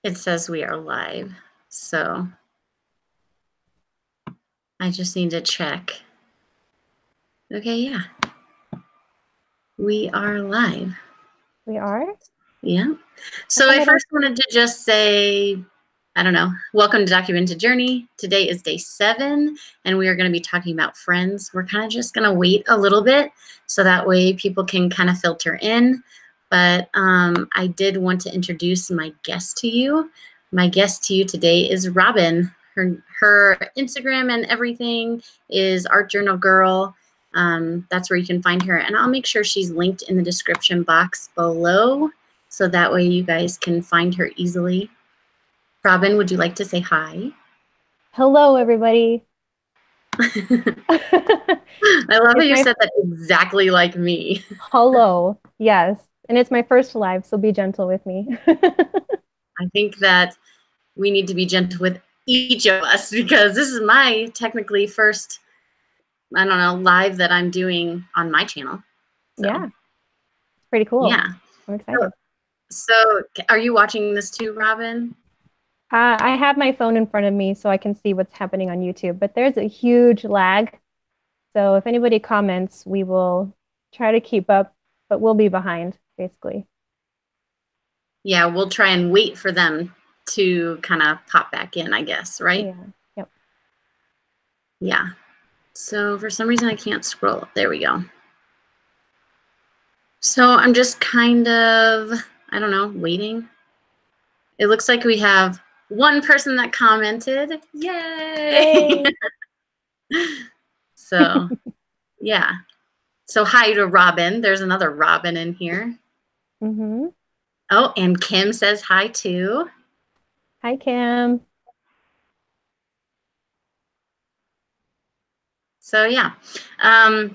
It says we are live, so I just need to check. Okay, yeah. We are live. We are? Yeah. So I first wanted to just say, I don't know, welcome to Documented Journey. Today is day 7, and we are going to be talking about friends. We're kind of just going to wait a little bit so that way people can kind of filter in. But I did want to introduce my guest to you. My guest to you today is Robyn. Her Instagram and everything is Art Journal Girl. That's where you can find her. And I'll make sure she's linked in the description box below, so that way you guys can find her easily. Robyn, would you like to say hi? Hello, everybody. I love that you said that exactly like me. Hello. Yes. And it's my first live, so be gentle with me. I think that we need to be gentle with each of us because this is my technically first, I don't know, live that I'm doing on my channel. So, yeah. It's pretty cool. Yeah. I'm excited. So are you watching this too, Robyn? I have my phone in front of me so I can see what's happening on YouTube, but there's a huge lag. So if anybody comments, we will try to keep up, but we'll be behind, basically. Yeah, we'll try and wait for them to kind of pop back in, I guess, right? Yeah. Yep. Yeah. So for some reason I can't scroll. There we go. So I'm just kind of, I don't know, waiting. It looks like we have one person that commented. Yay! So, yeah. So hi to Robyn. There's another Robyn in here. Mm-hmm. Oh, and Kim says hi too. Hi, Kim. So yeah, I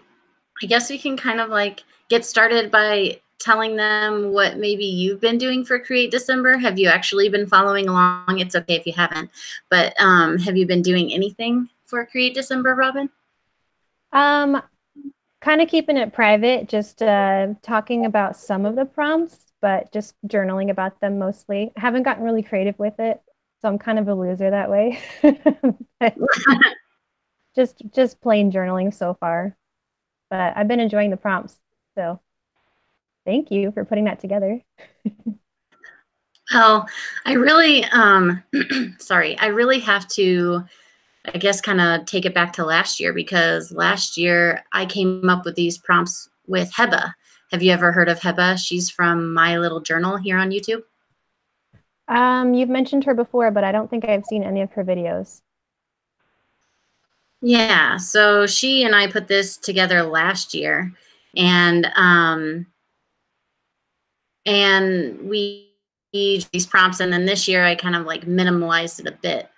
guess we can kind of like get started by telling them what maybe you've been doing for Create December. Have you actually been following along? It's okay if you haven't, but have you been doing anything for Create December, Robyn? Kind of keeping it private, just talking about some of the prompts, but just journaling about them mostly. I haven't gotten really creative with it, so I'm kind of a loser that way. just plain journaling so far. But I've been enjoying the prompts, so thank you for putting that together. Well, I really, sorry, I really have to, I guess, kind of take it back to last year, because last year I came up with these prompts with Heba. Have you ever heard of Heba? She's from My Little Journal here on YouTube. You've mentioned her before, but I don't think I've seen any of her videos. Yeah, so she and I put this together last year, and we used these prompts, and then this year I kind of like minimalized it a bit.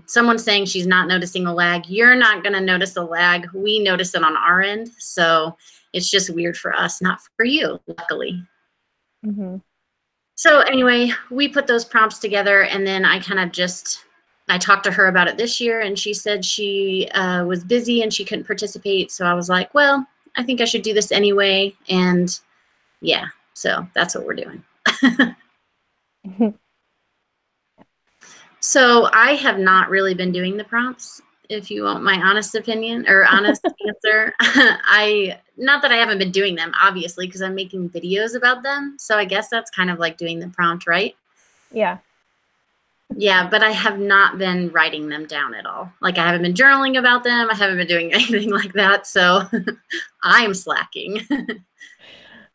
Someone's saying she's not noticing a lag. You're not going to notice a lag. We notice it on our end, so it's just weird for us, not for you, luckily. Mm-hmm. So anyway, we put those prompts together, and then I kind of just, I talked to her about it this year, and she said she was busy and she couldn't participate. So I was like, well, I think I should do this anyway. And yeah, so that's what we're doing. So I have not really been doing the prompts, if you want my honest opinion or honest answer. Not that I haven't been doing them, obviously, because I'm making videos about them. So I guess that's kind of like doing the prompt, right? Yeah. Yeah, but I have not been writing them down at all. Like, I haven't been journaling about them. I haven't been doing anything like that. So I'm slacking.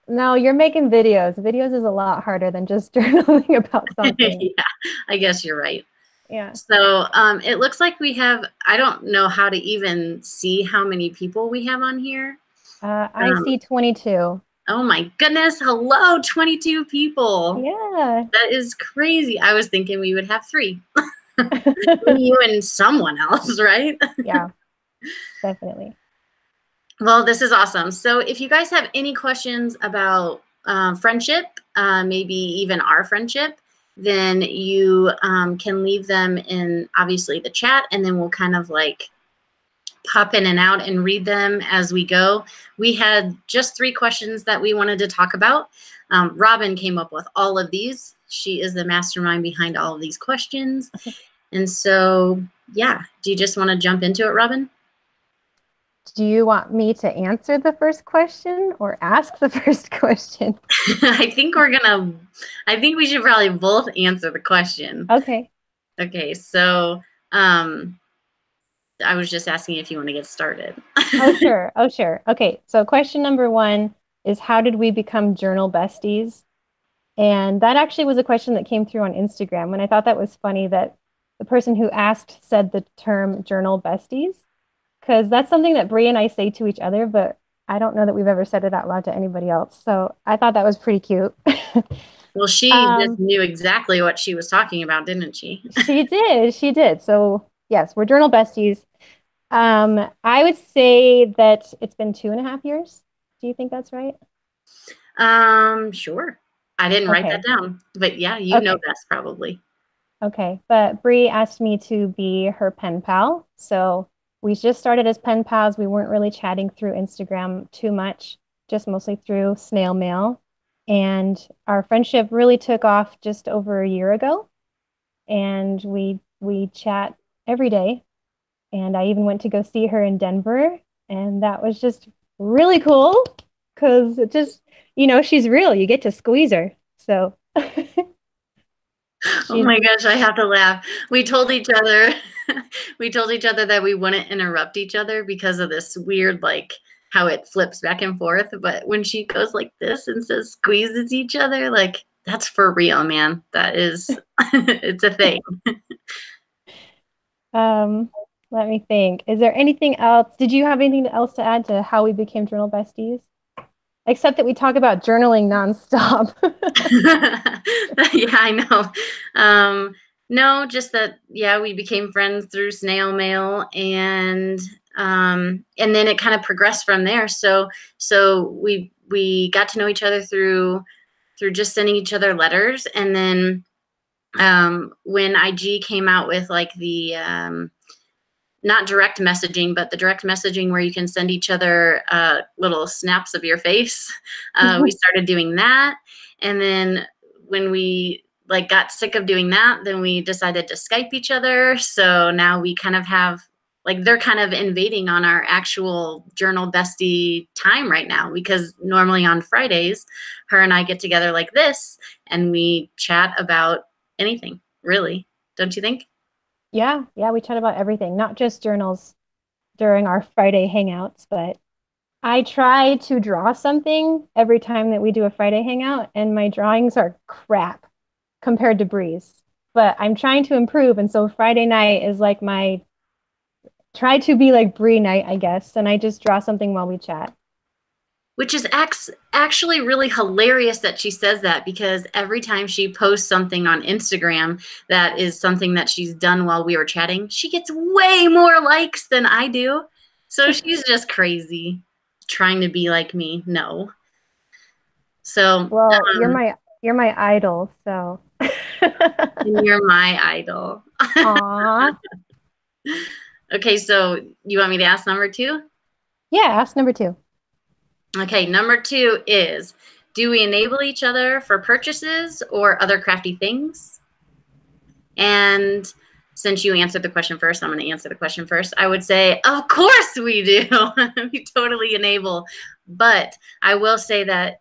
No, you're making videos. Videos is a lot harder than just journaling about something. Yeah, I guess you're right. Yeah. So it looks like we have, I don't know how to even see how many people we have on here. I see 22. Oh my goodness. Hello, 22 people. Yeah. That is crazy. I was thinking we would have 3. You and someone else, right? Yeah, definitely. Well, this is awesome. So if you guys have any questions about friendship, maybe even our friendship, then you can leave them in, obviously, the chat, and then we'll kind of like pop in and out and read them as we go. We had just 3 questions that we wanted to talk about. Robyn came up with all of these. She is the mastermind behind all of these questions. And so, yeah, do you just want to jump into it, Robyn? Do you want me to answer the first question or ask the first question? I think we should probably both answer the question. Okay. Okay, so I was just asking if you want to get started. Oh, sure. Oh, sure. Okay. So question number one is how did we become journal besties? And that actually was a question that came through on Instagram. And I thought that was funny that the person who asked said the term journal besties, because that's something that Bree and I say to each other, but I don't know that we've ever said it out loud to anybody else. So I thought that was pretty cute. Well, she just knew exactly what she was talking about, didn't she? She did. She did. So yes, we're journal besties. I would say that it's been 2.5 years. Do you think that's right? Sure. I didn't write that Okay. down, but yeah, you know Okay. best probably. Okay. But Bree asked me to be her pen pal. So we just started as pen pals. We weren't really chatting through Instagram too much, just mostly through snail mail. And our friendship really took off just over a year ago. And we chat every day. And I even went to go see her in Denver. And that was just really cool because it just, she's real. You get to squeeze her. So Oh she's, my gosh, I have to laugh. We told each other we told each other that we wouldn't interrupt each other because of this weird like how it flips back and forth, but when she goes like this and says squeezes each other, like that's for real, man. That is it's a thing. um, let me think. Is there anything else? Did you have anything else to add to how we became journal besties? Except that we talk about journaling nonstop. Yeah, I know. No, just that, yeah, we became friends through snail mail and then it kind of progressed from there. So we got to know each other through just sending each other letters. And then when IG came out with like the not direct messaging, but the direct messaging where you can send each other little snaps of your face. We started doing that. And then when we like got sick of doing that, then we decided to Skype each other. So now we kind of have like they're kind of invading on our actual journal bestie time right now because normally on Fridays, her and I get together like this and we chat about anything, really. Don't you think? Yeah, yeah, we chat about everything, not just journals during our Friday hangouts, but I try to draw something every time that we do a Friday hangout, and my drawings are crap compared to Bree's. But I'm trying to improve, and so Friday night is like my try to be like Bree night, I guess, and I just draw something while we chat. Which is actually really hilarious that she says that because every time she posts something on Instagram that is something that she's done while we were chatting, she gets way more likes than I do. So she's just crazy trying to be like me. No. So Well, you're my idol, so. you're my idol. Aw. Okay, so you want me to ask number two? Yeah, ask number two. Okay, number two is, do we enable each other for purchases or other crafty things? And since you answered the question first, I'm going to answer the question first. I would say, of course we do. We totally enable. But I will say that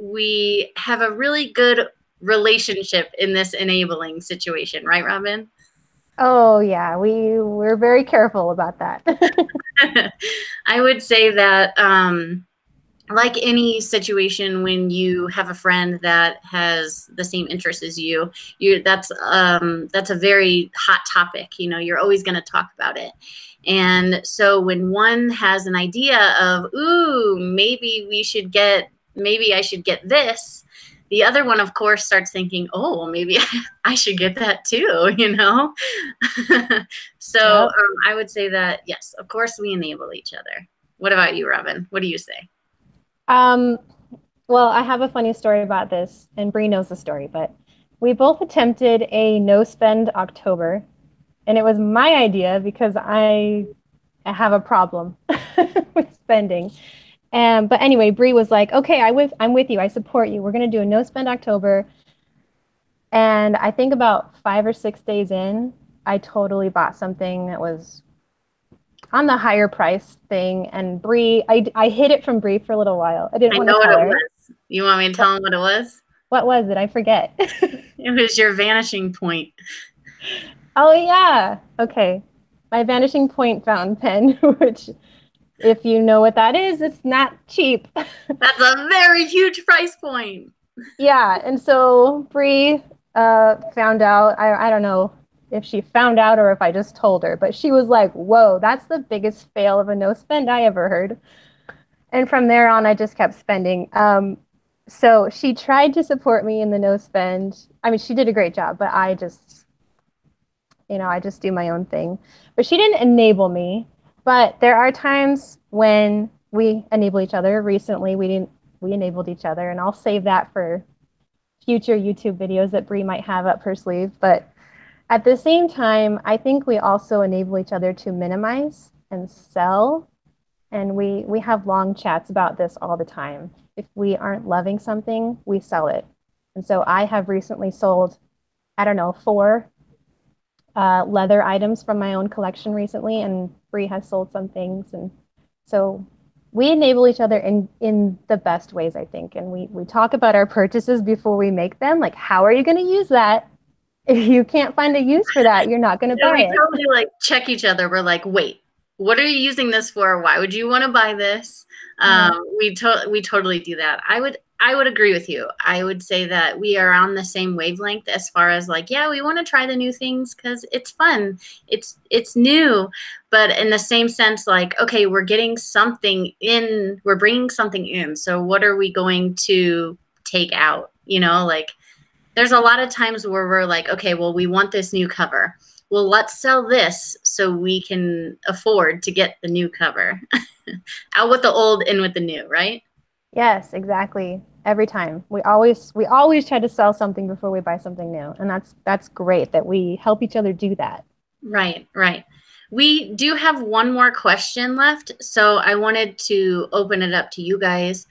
we have a really good relationship in this enabling situation, right, Robyn? Oh yeah, we're very careful about that. I would say that like any situation when you have a friend that has the same interests as you that's a very hot topic. You know, you're always going to talk about it. And so when one has an idea of, ooh, maybe I should get this, the other one, of course, starts thinking, oh, well, maybe I should get that too, you know? So Yep. I would say that, yes, of course, we enable each other. What about you, Robyn? What do you say? Um, well, I have a funny story about this, and Bree knows the story, but we both attempted a no spend October, and it was my idea because I have a problem with spending. But anyway, Bree was like, "Okay, I'm with you. I support you. We're gonna do a no spend October." And I think about 5 or 6 days in, I totally bought something that was on the higher price thing. And Bree, I hid it from Bree for a little while. I didn't I want to know what tell it her. was. You want me to What, tell them what it was? what was it? I forget. It was your vanishing point. Oh, yeah. Okay. My Vanishing Point fountain pen, which, if you know what that is, it's not cheap. That's a very huge price point. Yeah. And so Bree found out. I don't know if she found out or if I just told her, but she was like, whoa, that's the biggest fail of a no spend I ever heard. And from there on, I just kept spending. So she tried to support me in the no spend. I mean, she did a great job, but I just do my own thing. But she didn't enable me. But there are times when we enable each other. Recently, we enabled each other, and I'll save that for future YouTube videos that Bree might have up her sleeve. But at the same time, I think we also enable each other to minimize and sell. And we have long chats about this all the time. If we aren't loving something, we sell it. And so I have recently sold, I don't know, 4 leather items from my own collection recently, and Bree has sold some things. And so we enable each other in the best ways, I think. And we talk about our purchases before we make them. Like, how are you going to use that? If you can't find a use for that, you're not going to Yeah, buy we it. totally like check each other. We're like, wait, what are you using this for? Why would you want to buy this? Yeah. We totally do that. I would agree with you. I would say that we are on the same wavelength as far as like, yeah, we want to try the new things because it's fun. It's new, but in the same sense, like, okay, we're getting something in, we're bringing something in. So what are we going to take out? Like there's a lot of times where we're like, okay, well, we want this new cover. Well, let's sell this so we can afford to get the new cover. Out with the old, in with the new, right? Yes, exactly. Every time. We always try to sell something before we buy something new. And that's great that we help each other do that. Right, right. We do have one more question left, so I wanted to open it up to you guys.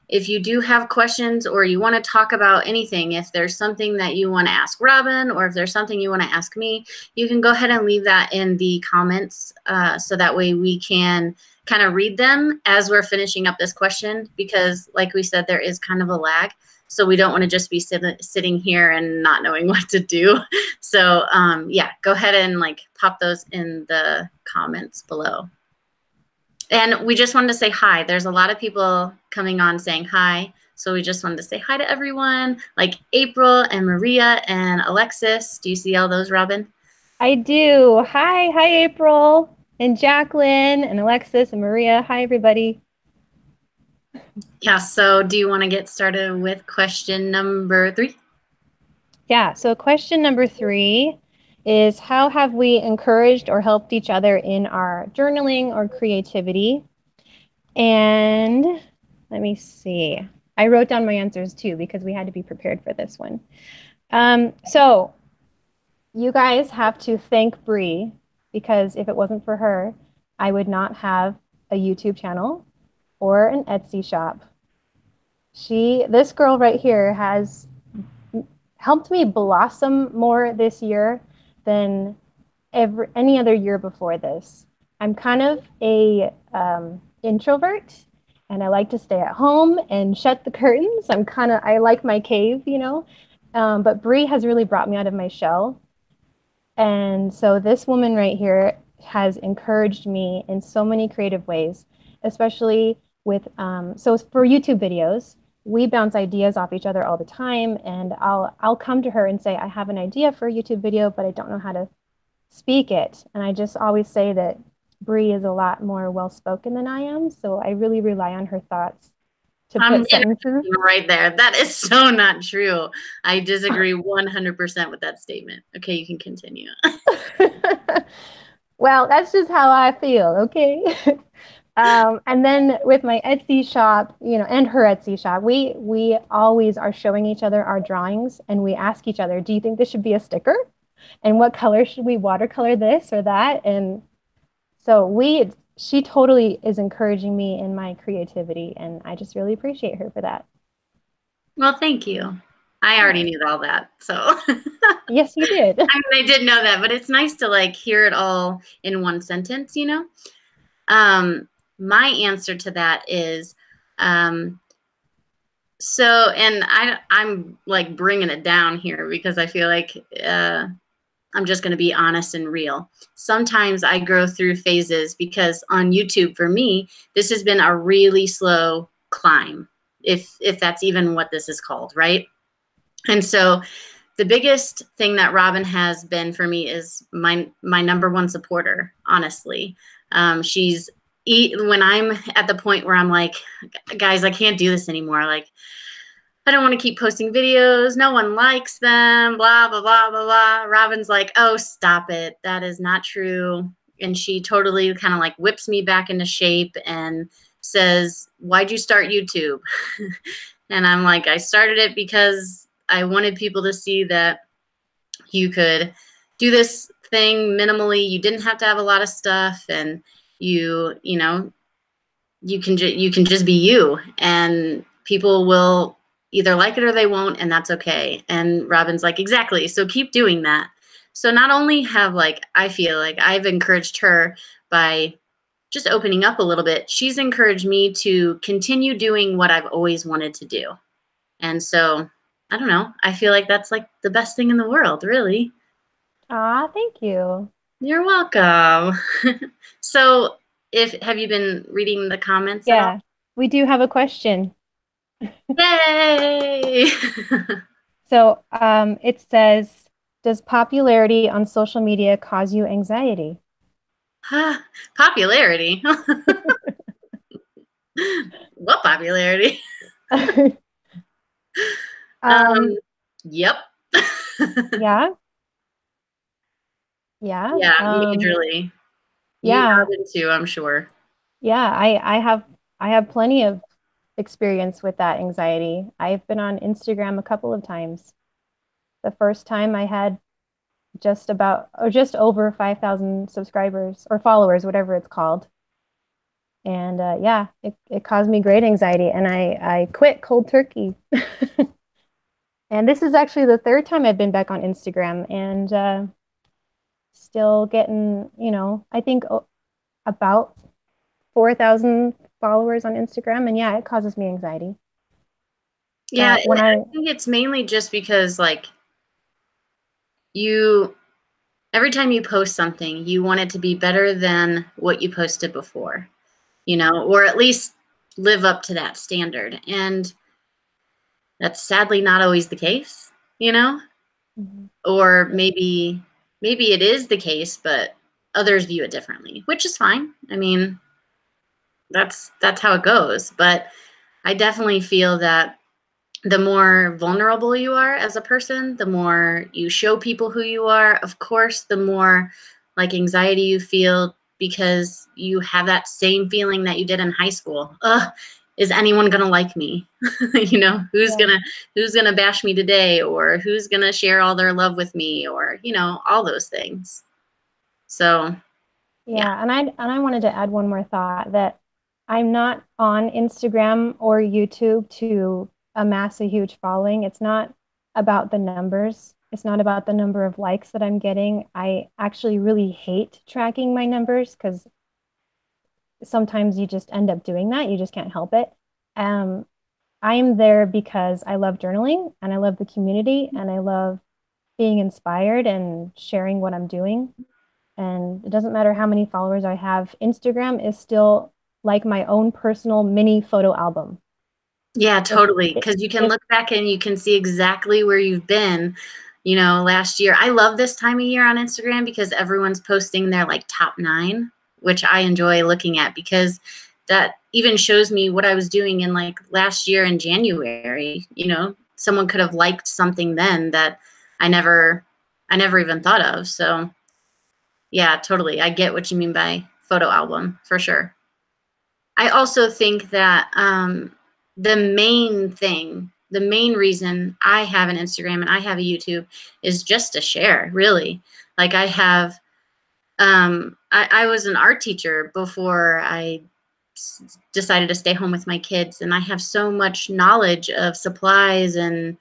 If you do have questions or you want to talk about anything, if there's something that you want to ask Robyn or if there's something you want to ask me, you can go ahead and leave that in the comments so that way we can kind of read them as we're finishing up this question because, like we said, there is kind of a lag. So we don't want to just be sitting here and not knowing what to do. So yeah, go ahead and like pop those in the comments below. And we just wanted to say hi. There's a lot of people coming on saying hi. So we just wanted to say hi to everyone, like April and Maria and Alexis. Do you see all those, Robyn? I do. Hi, April and Jacqueline and Alexis and Maria. Hi, everybody. Yeah, so do you want to get started with question number 3? Yeah, so question number 3 is how have we encouraged or helped each other in our journaling or creativity? And let me see. I wrote down my answers too because we had to be prepared for this one. So you guys have to thank Bree because if it wasn't for her, I would not have a YouTube channel or an Etsy shop. This girl right here has helped me blossom more this year than any other year before this. I'm kind of a introvert, and I like to stay at home and shut the curtains. I like my cave, but Bree has really brought me out of my shell. And so this woman right here has encouraged me in so many creative ways, especially with so for YouTube videos, we bounce ideas off each other all the time, and I'll come to her and say I have an idea for a YouTube video, but I don't know how to speak it. And I just always say that Bree is a lot more well spoken than I am, so I really rely on her thoughts to I'm put sentences. right there. That is so not true. I disagree 100% with that statement. Okay, you can continue. Well, that's just how I feel, okay? And then with my Etsy shop, and her Etsy shop, we always are showing each other our drawings, and we ask each other, "Do you think this should be a sticker? And what color should we watercolor this or that?" And so she totally is encouraging me in my creativity, and I just really appreciate her for that. Well, thank you. I already knew all that. So Yes, you did. I mean, I did know that, but it's nice to like hear it all in one sentence, you know? My answer to that is, um, so, and I'm like bringing it down here because I feel like I'm just going to be honest and real. Sometimes I go through phases because on YouTube, for me, this has been a really slow climb, if that's even what this is called, right? And so the biggest thing that Robyn has been for me is my number one supporter, honestly. She's when I'm at the point where I'm like, guys, I can't do this anymore. Like, I don't want to keep posting videos. No one likes them, blah, blah, blah, blah, blah. Robyn's like, oh, stop it. That is not true. And she totally kind of like whips me back into shape and says, why'd you start YouTube? And I'm like, I started it because I wanted people to see that you could do this thing minimally. You didn't have to have a lot of stuff, and you know, you can just be you, and people will either like it or they won't, and that's okay. And Robyn's like, exactly. So keep doing that. So not only have like I feel like I've encouraged her by just opening up a little bit, she's encouraged me to continue doing what I've always wanted to do. And so I don't know. I feel like that's like the best thing in the world, really. Ah, thank you. You're welcome. So, if have you been reading the comments at all? Yeah, we do have a question. Yay! So, it says, does popularity on social media cause you anxiety? Popularity. What popularity? Um, Yep. yeah, yeah, Yeah, majorly. You yeah, have it too, I'm sure. yeah. I have plenty of experience with that anxiety. I've been on Instagram a couple of times. The first time I had just about or just over 5,000 subscribers or followers, whatever it's called. And yeah, it caused me great anxiety, and I quit cold turkey. And this is actually the third time I've been back on Instagram, and still getting, I think about 4,000 followers on Instagram. And yeah, it causes me anxiety. Yeah, and When I I, think it's mainly just because like you every time you post something, you want it to be better than what you posted before, or at least live up to that standard. And that's sadly not always the case, you know? Mhm. Or maybe it is the case, but others view it differently, which is fine. I mean, that's how it goes. But I definitely feel that the more vulnerable you are as a person, the more you show people who you are, of course, the more like anxiety you feel because you have that same feeling that you did in high school. Ugh, is anyone gonna like me? Who's Yeah. gonna bash me today, or who's gonna share all their love with me, or all those things. So yeah. Yeah, and I wanted to add one more thought that I'm not on Instagram or YouTube to amass a huge following. It's not about the numbers. It's not about the number of likes that I'm getting. I actually really hate tracking my numbers because sometimes you just end up doing that. You just can't help it. Um, I'm there because I love journaling and I love the community and I love being inspired and sharing what I'm doing. And it doesn't matter how many followers I have, Instagram is still like my own personal mini photo album. Yeah, If totally. Because you can if look back and you can see exactly where you've been, last year. I love this time of year on Instagram because everyone's posting their like top 9, which I enjoy looking at because that even shows me what I was doing in like last year in January. Someone could have liked something then that I never I never even thought of. So yeah, totally. I get what you mean by photo album for sure. I also think that the main reason I have an Instagram and I have a YouTube is just to share, really. Like I was an art teacher before I decided to stay home with my kids, and I have so much knowledge of supplies and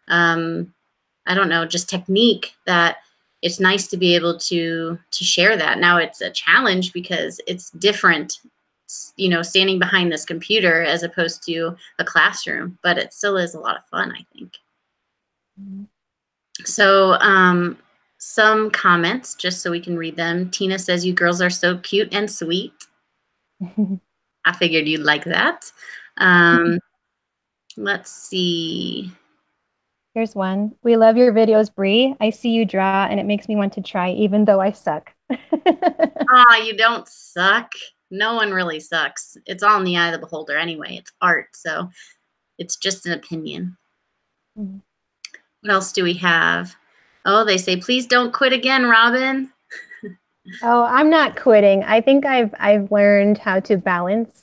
I don't know, just technique that it's nice to be able to share that. Now it's a challenge because it's different, standing behind this computer as opposed to a classroom, but it still is a lot of fun, I think. Mhm. So some comments, just so we can read them. Tina says, "You girls are so cute and sweet." I figured you'd like that. Let's see. Here's one. We love your videos, Bree. I see you draw and it makes me want to try, even though I suck. Ah, you don't suck. No one really sucks. It's all in the eye of the beholder anyway. It's art, so it's just an opinion. Mhm. What else do we have? Oh, they say, please don't quit again, Robyn. Oh, I'm not quitting. I think I've learned how to balance,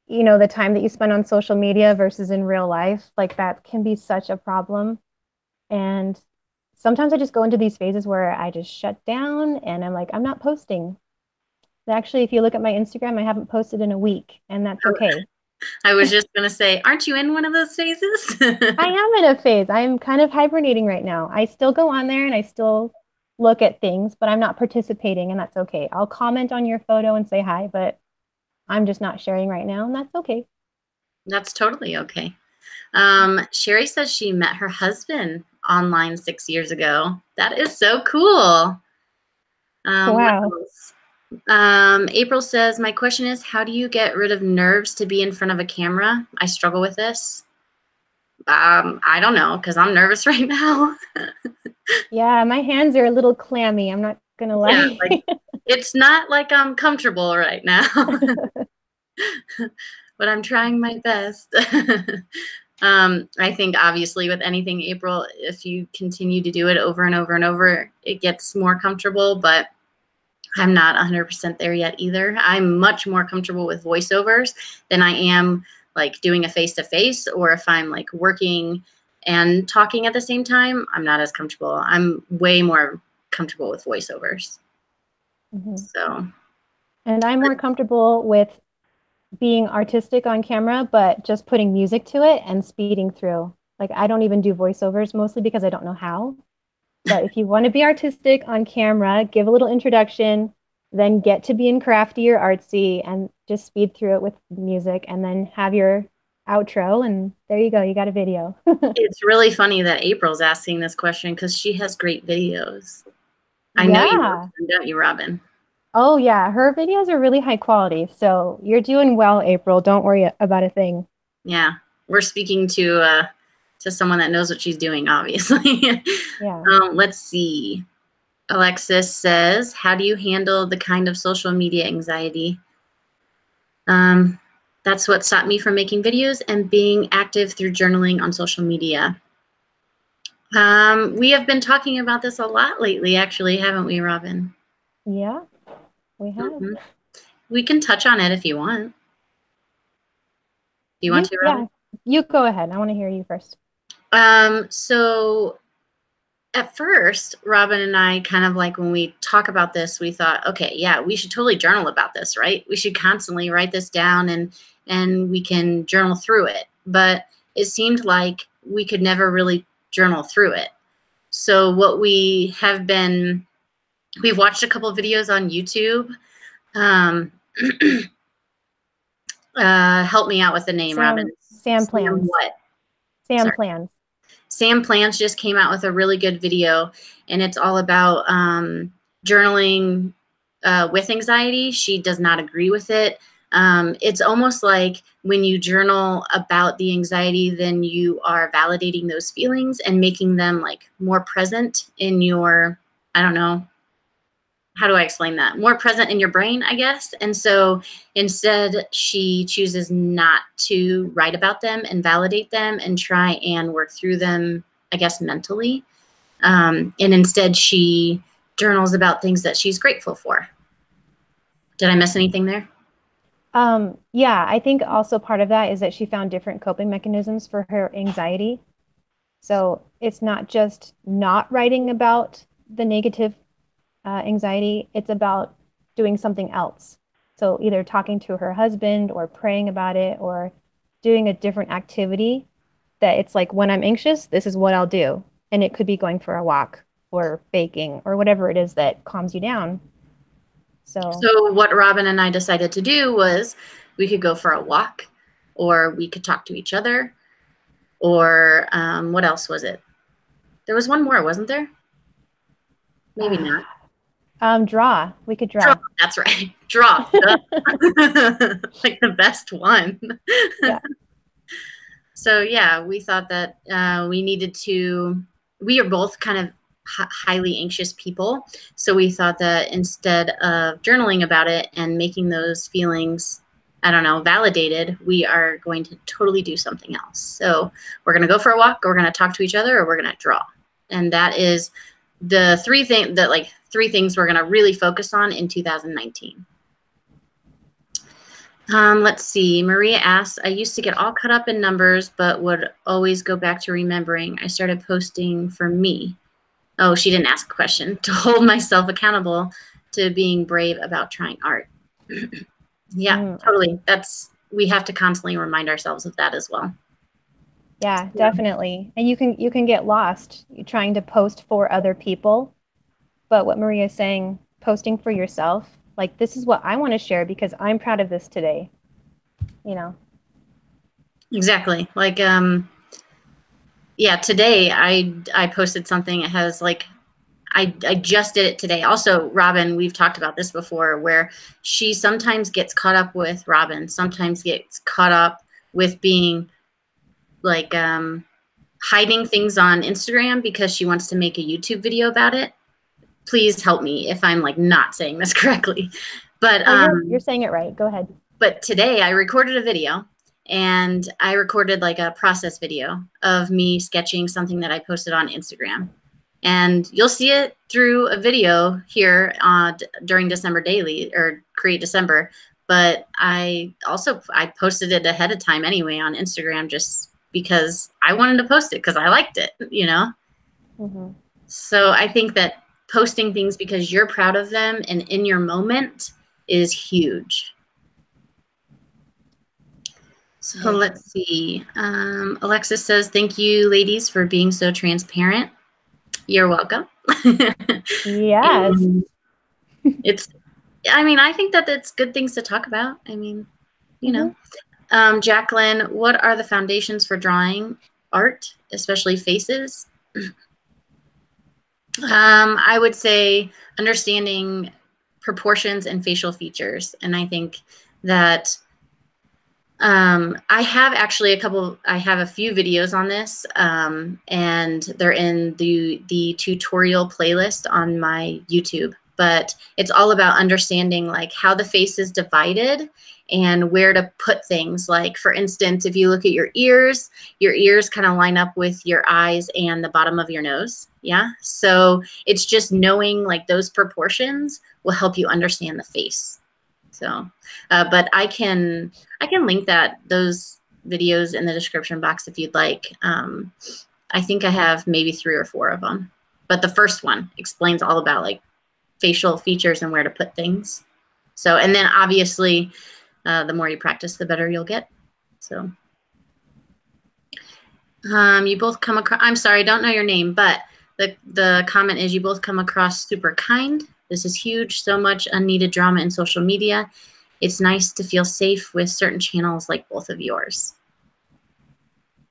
the time that you spend on social media versus in real life. Like that can be such a problem. And sometimes I just go into these phases where I just shut down and I'm like, I'm not posting. Actually, if you look at my Instagram, I haven't posted in a week, and that's okay. I was just going to say, aren't you in one of those phases? I am in a phase. I'm kind of hibernating right now. I still go on there and I still look at things, but I'm not participating, and that's okay. I'll comment on your photo and say hi, but I'm just not sharing right now, and that's okay. That's totally okay. Sherry says she met her husband online 6 years ago. That is so cool. What Wow. else? April says, my question is, how do you get rid of nerves to be in front of a camera? I struggle with this. I don't know, because I'm nervous right now. Yeah, my hands are a little clammy. I'm not gonna Yeah, lie. like it's not like I'm comfortable right now, but I'm trying my best. I think obviously with anything, April, if you continue to do it over and over and over, it gets more comfortable, but I'm not 100% there yet either. I'm much more comfortable with voiceovers than I am like doing a face-to-face, or if I'm like working and talking at the same time, I'm not as comfortable. I'm way more comfortable with voiceovers. Mhm. So, And I'm more comfortable with being artistic on camera, but just putting music to it and speeding through. Like I don't even do voiceovers mostly because I don't know how. But if you want to be artistic on camera, give a little introduction, then get to being crafty or artsy and just speed through it with music and then have your outro. And there you go. You got a video. it's really funny that April's asking this question because she has great videos. I know you love Yeah. them, don't you, Robyn? Oh, yeah. Her videos are really high quality. So you're doing well, April. Don't worry about a thing. Yeah, we're speaking to someone that knows what she's doing, obviously. Yeah. Let's see. Alexis says, how do you handle the kind of social media anxiety? Um, that's what stopped me from making videos and being active through journaling on social media. We have been talking about this a lot lately, actually, haven't we, Robyn? Yeah, we have. We can touch on it if you want. Do you want to, Robyn? Yeah, you go ahead. I want to hear you first. So at first, Robyn and I kind of like when we talk about this, we thought, okay, yeah, we should totally journal about this, right? We should constantly write this down and we can journal through it. But it seemed like we could never really journal through it. So what we've watched a couple of videos on YouTube. Um, help me out with the name, Robyn. Sam Sam plans. what? Sam Sorry. plans. Sam Plants just came out with a really good video, and it's all about journaling with anxiety. She does not agree with it. It's almost like when you journal about the anxiety, then you are validating those feelings and making them like more present in your, I don't know, how do I explain that? More present in your brain, I guess. And so instead, she chooses not to write about them and validate them and try and work through them, I guess, mentally. And instead, she journals about things that she's grateful for. Did I miss anything there? Yeah, I think also part of that is that she found different coping mechanisms for her anxiety. So it's not just not writing about the negative anxiety, it's about doing something else. So either talking to her husband or praying about it or doing a different activity that it's like when I'm anxious, this is what I'll do. And it could be going for a walk or baking or whatever it is that calms you down. So what Robyn and I decided to do was we could go for a walk, or we could talk to each other, or what else was it? There was one more, wasn't there? Maybe not. Draw. We could draw. Draw. That's right. Draw. Like the best one. Yeah. So yeah, we thought that we needed to. We are both kind of highly anxious people, so we thought that instead of journaling about it and making those feelings, I don't know, validated, we are going to totally do something else. So we're going to go for a walk, or we're going to talk to each other, or we're going to draw. And that is the three things we're going to really focus on in 2019. Let's see. Maria asks, I used to get all caught up in numbers, but would always go back to remembering. I started posting for me. Oh, she didn't ask a question. To hold myself accountable to being brave about trying art. Yeah, totally. We have to constantly remind ourselves of that as well. Yeah, definitely. And you can get lost trying to post for other people. But what Maria is saying, posting for yourself, like, this is what I want to share because I'm proud of this today. You know? Exactly. Like, yeah, today I posted something. It has like, I just did it today. Also, Robyn, we've talked about this before, where she sometimes gets caught up with sometimes gets caught up with being like hiding things on Instagram because she wants to make a YouTube video about it. Please help me if I'm like not saying this correctly. But you're saying it right. Go ahead. But today I recorded a video, and I recorded like a process video of me sketching something that I posted on Instagram. And you'll see it through a video here during December Daily or Create December. But I posted it ahead of time anyway on Instagram, just because I wanted to post it because I liked it, you know? Mm-hmm. So I think that posting things because you're proud of them and in your moment is huge. So let's see. Alexis says, thank you, ladies, for being so transparent. You're welcome. Yes. I think that it's good things to talk about. I mean, you know. Jacqueline, what are the foundations for drawing art, especially faces? I would say understanding proportions and facial features. And I think that I have actually I have a few videos on this, and they're in the tutorial playlist on my YouTube. But it's all about understanding like how the face is divided and where to put things. Like, for instance, if you look at your ears kind of line up with your eyes and the bottom of your nose. Yeah. So it's just knowing like those proportions will help you understand the face. So, but I can link those videos in the description box if you'd like. I think I have maybe 3 or 4 of them, but the first one explains all about like facial features and where to put things. So, and then obviously, the more you practice, the better you'll get. So, you both come across, I'm sorry, I don't know your name, but the comment is, you both come across super kind. This is huge. So much unneeded drama in social media. It's nice to feel safe with certain channels like both of yours.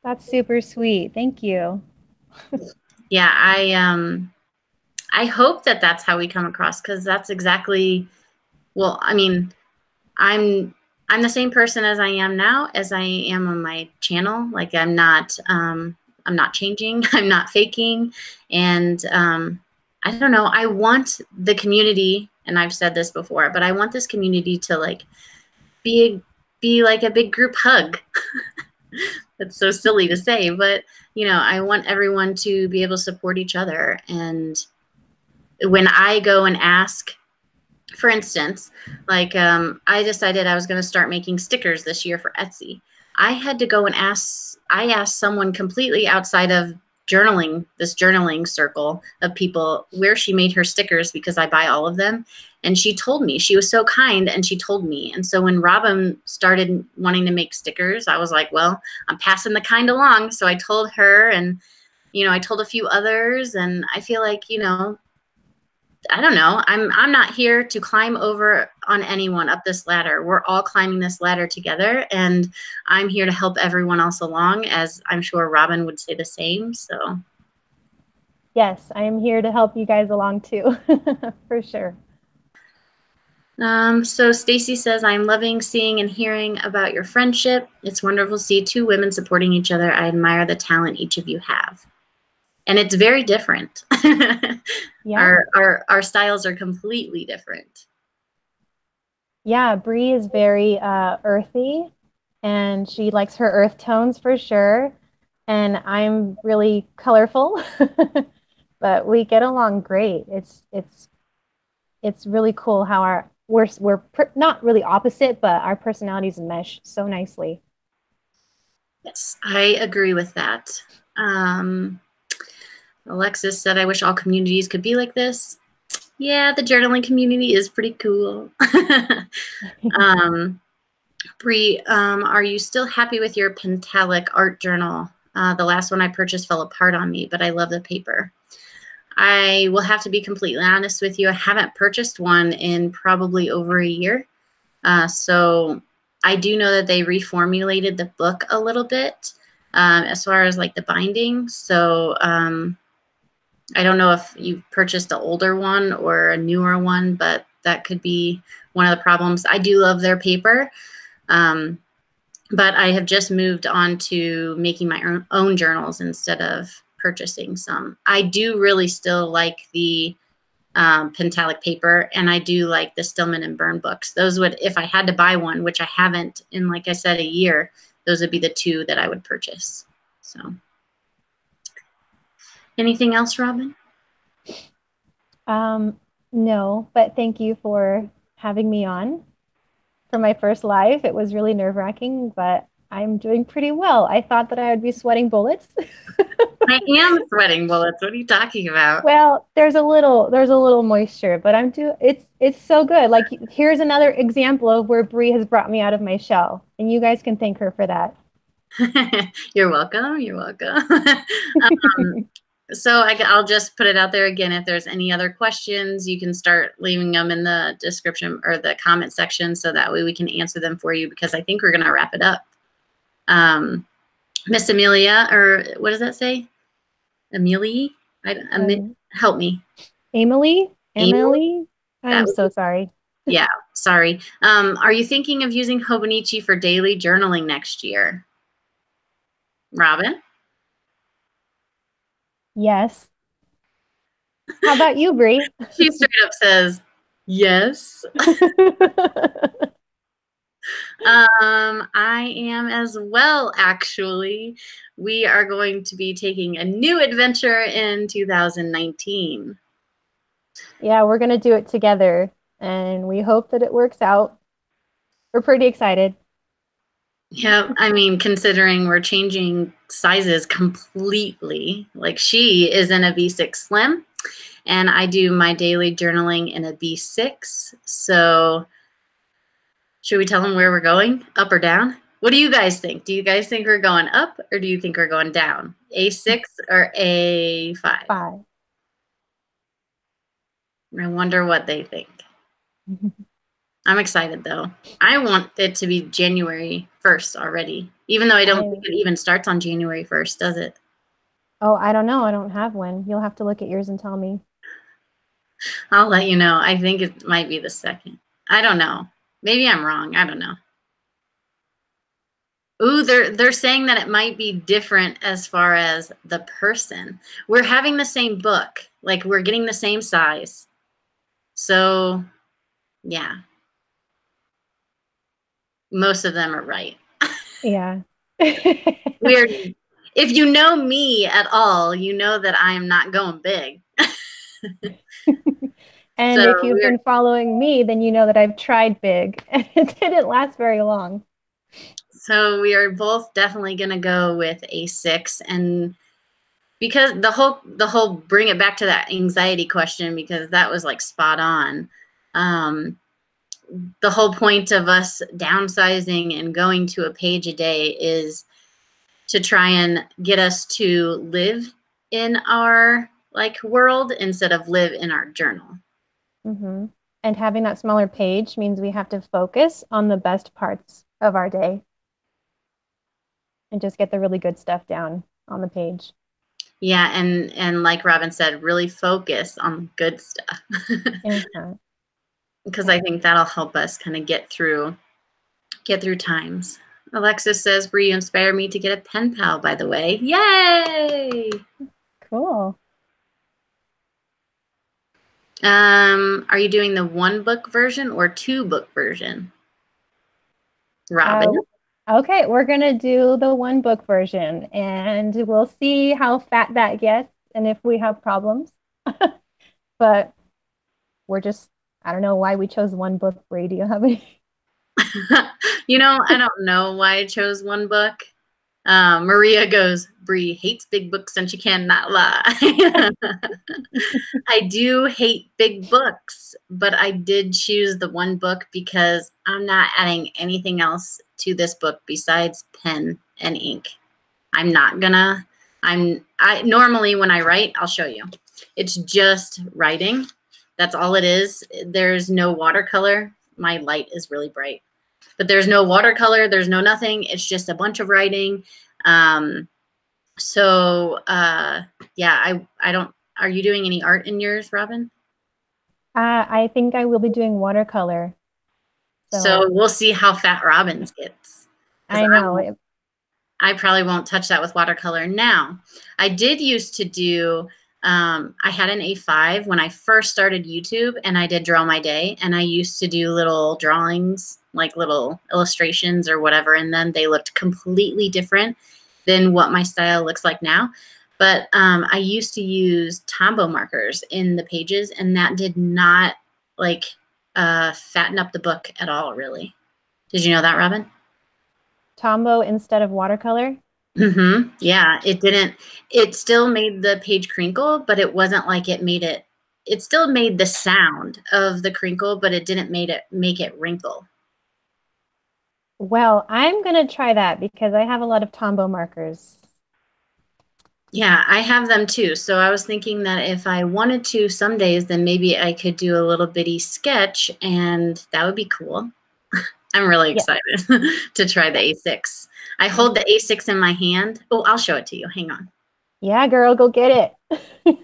That's super sweet. Thank you. Yeah, I hope that that's how we come across, because that's exactly, well, I mean, I'm the same person as I am now as I am on my channel. Like, I'm not changing. I'm not faking. And I don't know. I want the community, and I've said this before, but I want this community to like be like a big group hug. That's so silly to say, but you know, I want everyone to be able to support each other. And when I go and ask, for instance, like I decided I was going to start making stickers this year for Etsy. I had to go and I asked someone completely outside of this journaling circle of people where she made her stickers, because I buy all of them. And she told me, she was so kind, and she told me. And so when Robyn started wanting to make stickers, I was like, well, I'm passing the kind along. So I told her, and, I told a few others, and I feel like, I don't know. I'm not here to climb over on anyone up this ladder. We're all climbing this ladder together, and I'm here to help everyone else along, as I'm sure Robyn would say the same. So yes, I am here to help you guys along too, for sure. So Stacy says, I'm loving seeing and hearing about your friendship. It's wonderful to see two women supporting each other. I admire the talent each of you have. And it's very different. Yeah. Our styles are completely different. Yeah, Bree is very earthy, and she likes her earth tones for sure. And I'm really colorful, but we get along great. It's really cool how we're not really opposite, but our personalities mesh so nicely. Yes, I agree with that. Alexis said, I wish all communities could be like this. Yeah, the journaling community is pretty cool. Bree, are you still happy with your Pentalic art journal? The last one I purchased fell apart on me, but I love the paper. I will have to be completely honest with you. I haven't purchased one in probably over a year. So I do know that they reformulated the book a little bit as far as like the binding. So I don't know if you purchased an older one or a newer one, but that could be one of the problems. I do love their paper, but I have just moved on to making my own journals instead of purchasing some. I do really still like the Pentalic paper, and I do like the Stillman and Byrne books. Those would, if I had to buy one, which I haven't in, like I said, a year, those would be the two that I would purchase. So anything else, Robyn? No, but thank you for having me on for my first live. It was really nerve-wracking, but I'm doing pretty well. I thought that I would be sweating bullets. I am sweating bullets. What are you talking about? Well, there's a little moisture, but it's so good. Like, here's another example of where Bree has brought me out of my shell, and you guys can thank her for that. You're welcome. You're welcome. So I'll just put it out there again. If there's any other questions, you can start leaving them in the description or the comment section, so that way we can answer them for you, because I think we're going to wrap it up. Miss Amelia, or what does that say? Amelie? Help me. Emily? Emily? I'm so sorry. Yeah, sorry. Are you thinking of using Hobonichi for daily journaling next year? Robyn? Yes. How about you, Bree? She straight up says, yes. I am as well, actually. We are going to be taking a new adventure in 2019. Yeah, we're going to do it together, and we hope that it works out. We're pretty excited. Yeah, I mean, considering we're changing sizes completely, like she is in a B6 Slim, and I do my daily journaling in a B6. So should we tell them where we're going, up or down? What do you guys think? Do you guys think we're going up, or do you think we're going down? A6 or A5? 5. I wonder what they think. I'm excited, though. I want it to be January 1st already, even though I don't think it even starts on January 1st, does it? Oh, I don't know. I don't have one. You'll have to look at yours and tell me. I'll let you know. I think it might be the 2nd. I don't know. Maybe I'm wrong. I don't know. Ooh, they're saying that it might be different as far as the person. We're having the same book. Like, we're getting the same size. So, yeah. Most of them are right. Yeah. Weird. If you know me at all, you know that I am not going big. And So if you've been following me, then you know that I've tried big, and it didn't last very long. So we are both definitely going to go with A6. And because the whole bring it back to that anxiety question, because that was like spot on. The whole point of us downsizing and going to a page a day is to try and get us to live in our like world instead of live in our journal. Mm-hmm. And having that smaller page means we have to focus on the best parts of our day and just get the really good stuff down on the page. Yeah, and like Robyn said, really focus on good stuff. Uh-huh. Because I think that'll help us kind of get through times. Alexis says, Bree, you inspire me to get a pen pal, by the way. Yay! Cool. Are you doing the 1-book version or 2-book version? Robyn? Okay, we're gonna do the 1-book version and we'll see how fat that gets and if we have problems. But we're just, I don't know why we chose 1 book. Bree, do you have any? I don't know why I chose 1 book. Maria goes, Bree hates big books and she cannot lie. I do hate big books, but I did choose the 1 book because I'm not adding anything else to this book besides pen and ink. I'm not gonna, I normally when I write, I'll show you. It's just writing. That's all it is. There's no watercolor. My light is really bright, but there's no watercolor. There's no nothing. It's just a bunch of writing. Yeah, I don't, are you doing any art in yours, Robyn? I think I will be doing watercolor. So we'll see how fat Robyn's gets. I know. I probably won't touch that with watercolor now. I did used to do, I had an A5 when I first started YouTube, and I did Draw My Day, and I used to do little drawings, like little illustrations or whatever, and then they looked completely different than what my style looks like now. But I used to use Tombow markers in the pages, and that did not like fatten up the book at all, really. Did you know that, Robyn? Tombow instead of watercolor? Mm-hmm. Yeah, it didn't. It still made the page crinkle, but it wasn't like it made it. It still made the sound of the crinkle, but it didn't make it wrinkle. Well, I'm gonna try that because I have a lot of Tombow markers. Yeah, I have them too. So I was thinking that if I wanted to some days, then maybe I could do a little bitty sketch, and that would be cool. I'm really excited to try the A6. I hold the A6 in my hand. Oh, I'll show it to you. Hang on. Yeah, girl, go get it.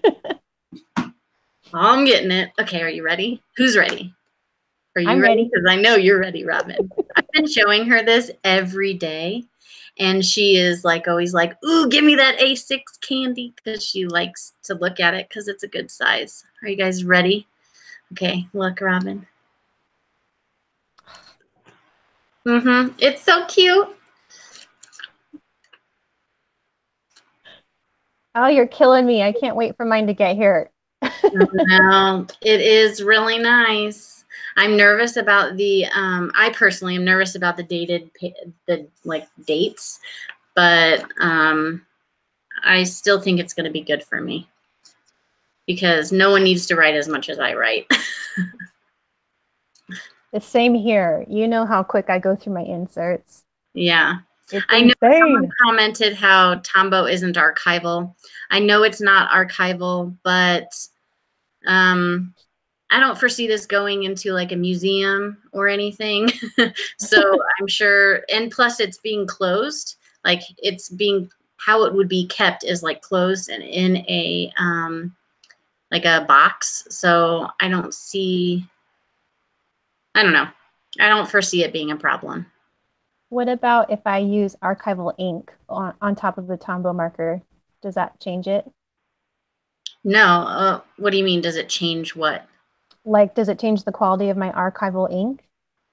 I'm getting it. Okay, are you ready? Who's ready? Are you I'm ready? Because I know you're ready, Robyn. I've been showing her this every day, and she is like always like, ooh, give me that A6 candy, because she likes to look at it because it's a good size. Are you guys ready? Okay, look, Robyn. It's so cute. Oh, you're killing me. I can't wait for mine to get here. No, it is really nice. I'm nervous about the, I personally am nervous about the dates, but I still think it's going to be good for me because no one needs to write as much as I write. The same here. You know how quick I go through my inserts. Yeah. It's I know insane. someone commented how Tombow isn't archival. I know it's not archival, but I don't foresee this going into like a museum or anything. So I'm sure, and plus it's being closed, like it's being, how it would be kept is like closed and in a, like a box. So I don't know. I don't foresee it being a problem. What about if I use archival ink on top of the Tombow marker? Does that change it? No. What do you mean? Does it change what? Like, does it change the quality of my archival ink?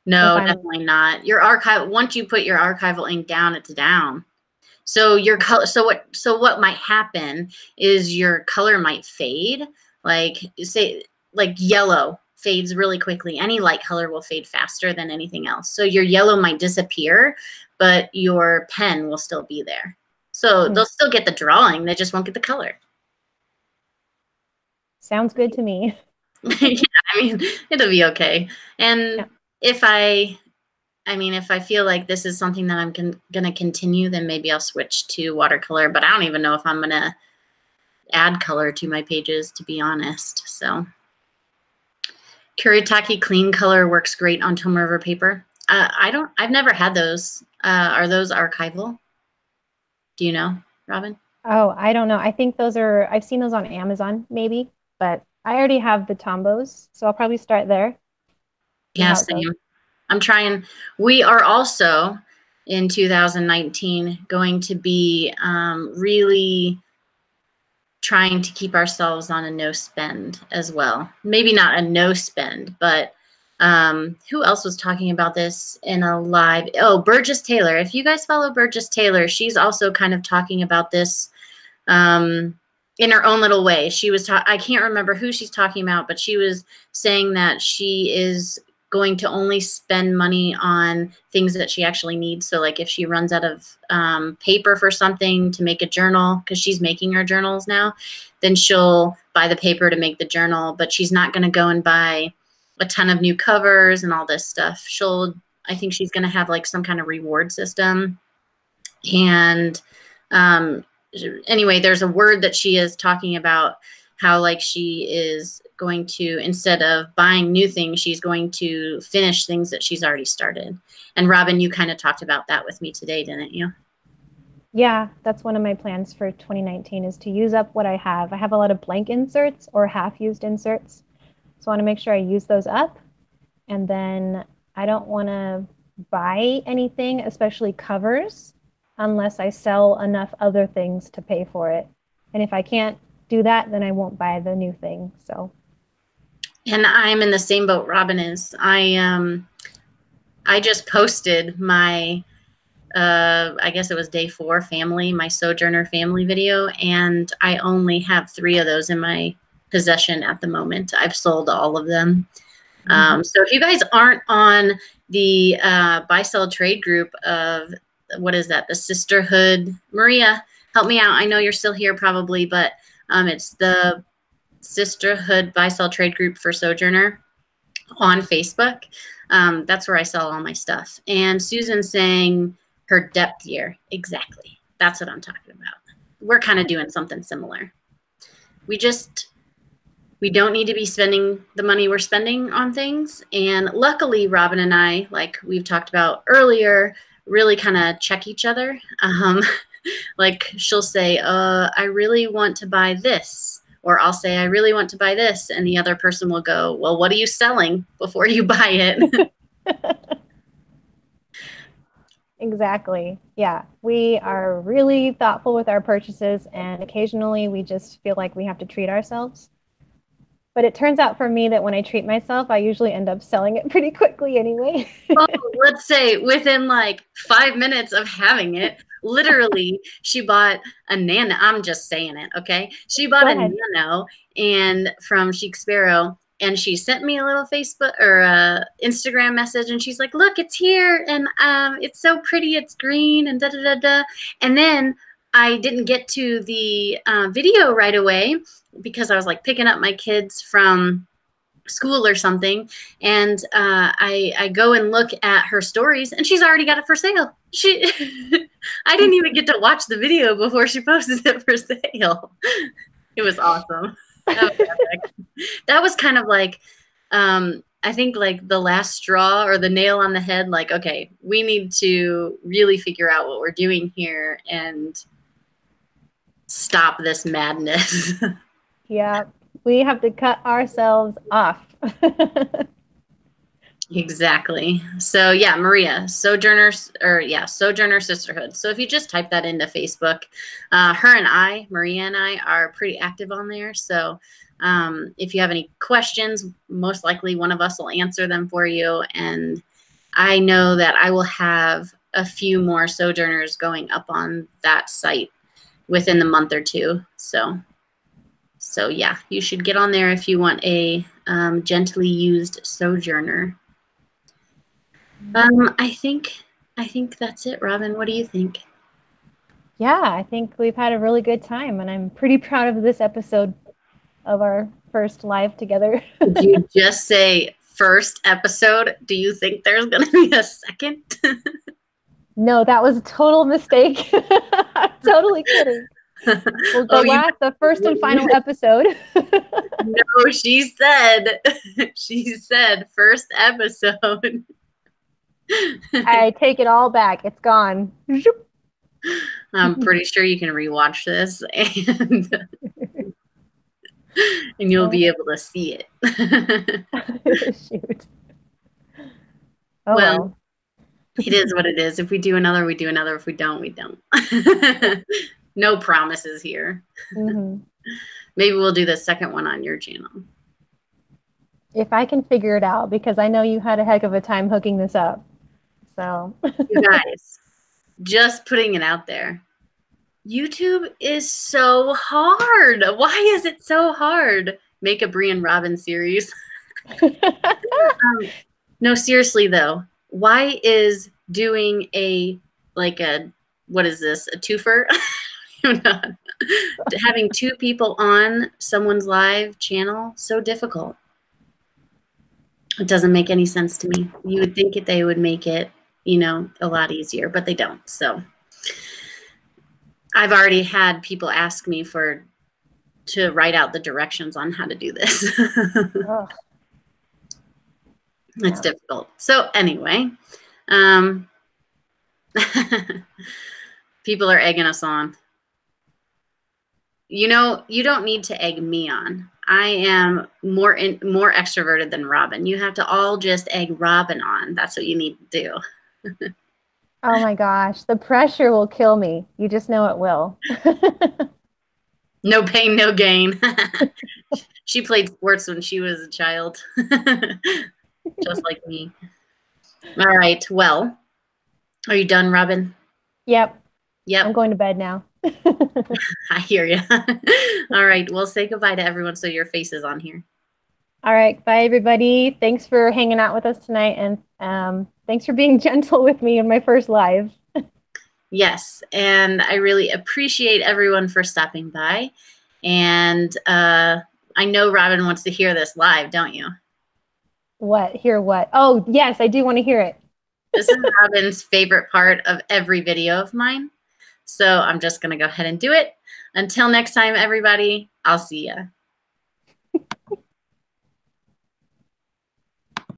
No, definitely not. Your archive, once you put your archival ink down, it's down. So your color, so what might happen is your color might fade. Like say, like yellow fades really quickly. Any light color will fade faster than anything else. So your yellow might disappear, but your pen will still be there. So they'll still get the drawing, they just won't get the color. Sounds good to me. Yeah, I mean, it'll be okay. And if I feel like this is something that I'm going to continue, then maybe I'll switch to watercolor, but I don't even know if I'm going to add color to my pages, to be honest. So Kuretake Clean Color works great on Tomoe River paper. I've never had those. Are those archival? Do you know, Robyn? Oh, I don't know. I think I've seen those on Amazon maybe, but I already have the Tombos, so I'll probably start there. Yeah, same. I'm trying. We are also in 2019 going to be really trying to keep ourselves on a no spend as well. Maybe not a no spend, but who else was talking about this in a live? Oh, Burgess Taylor. If you guys follow Burgess Taylor, she's also kind of talking about this in her own little way. She was I can't remember who she's talking about, but she was saying that she is going to only spend money on things that she actually needs. So like if she runs out of paper for something to make a journal, because she's making her journals now, then she'll buy the paper to make the journal, but she's not going to go and buy a ton of new covers and all this stuff. I think she's going to have like some kind of reward system. And anyway, there's a word that she is talking about how like she is going to, instead of buying new things, she's going to finish things that she's already started. And Robyn, you kind of talked about that with me today, didn't you? Yeah, that's one of my plans for 2019 is to use up what I have. I have a lot of blank inserts or half-used inserts. So I want to make sure I use those up. And then I don't want to buy anything, especially covers, unless I sell enough other things to pay for it. And if I can't do that, then I won't buy the new thing. So. And I'm in the same boat Robyn is. I just posted my I guess it was day 4 my Sojourner family video, and I only have 3 of those in my possession at the moment. I've sold all of them. So if you guys aren't on the buy sell trade group of, what is that, the Sisterhood, Maria, help me out. I know you're still here probably, but it's the Sisterhood buy sell trade group for Sojourner on Facebook. That's where I sell all my stuff. And Susan's saying her depth year. Exactly. That's what I'm talking about. We're kind of doing something similar. We don't need to be spending the money we're spending on things. And luckily, Robyn and I, like we've talked about earlier, really kind of check each other. Like she'll say, I really want to buy this. Or I'll say, I really want to buy this. And the other person will go, well, what are you selling before you buy it? Exactly. Yeah. We are really thoughtful with our purchases, and occasionally we just feel like we have to treat ourselves. But it turns out for me that when I treat myself, I usually end up selling it pretty quickly anyway. Oh, let's say within like 5 minutes of having it, literally, she bought a nano. I'm just saying it, okay? She bought a nano and from Chic Sparrow, and she sent me a little Facebook or Instagram message, and she's like, "Look, it's here, and it's so pretty. It's green, and da da da da." And then I didn't get to the video right away because I was like picking up my kids from school or something, and I go and look at her stories, and she's already got it for sale. I didn't even get to watch the video before she posted it for sale. It was awesome. That was kind of like I think like the last straw or the nail on the head, like, okay, we need to really figure out what we're doing here and stop this madness. Yeah, we have to cut ourselves off. Exactly. So yeah, Maria, Sojourner Sisterhood. So if you just type that into Facebook, Maria and I are pretty active on there. So if you have any questions, most likely one of us will answer them for you. And I know that I will have a few more Sojourners going up on that site within the month or 2. So yeah, you should get on there if you want a gently used Sojourner. I think that's it, Robyn. What do you think? Yeah, I think we've had a really good time, and I'm pretty proud of this episode of our first live together. Did you just say first episode? Do you think there's going to be a second? No, that was a total mistake. I'm totally kidding. Well, Oh, you the first and final episode. no, she said she said first episode. I take it all back. It's gone. I'm pretty sure you can rewatch this and you'll be able to see it. Shoot. Oh Well, well. it is what it is. If we do another, we do another. If we don't, we don't. No promises here. Mm-hmm. Maybe we'll do the second one on your channel. If I can figure it out, because I know you had a heck of a time hooking this up. So, You guys, just putting it out there. YouTube is so hard. Why is it so hard? Make a Brian Robyn series. No, seriously though, why is doing what is this, a twofer? Having two people on someone's live channel so difficult? It doesn't make any sense to me. You would think that they would make it, a lot easier, but they don't. So I've already had people ask me to write out the directions on how to do this. It's difficult. So anyway, people are egging us on. You don't need to egg me on. I am more extroverted than Robyn. You have to all just egg Robyn on. That's what you need to do. Oh my gosh, the pressure will kill me. You just know it will. No pain, no gain. She played sports when she was a child, just like me. All right. Well, are you done, Robyn? Yep. Yep. I'm going to bed now. I hear you. All right. Well, say goodbye to everyone so your face is on here. All right. Bye, everybody. Thanks for hanging out with us tonight. And thanks for being gentle with me in my first live. Yes. And I really appreciate everyone for stopping by. And I know Robyn wants to hear this live, don't you? What? Hear what? Oh, yes, I do want to hear it. This is Robyn's favorite part of every video of mine. So I'm just going to go ahead and do it. Until next time, everybody, I'll see ya.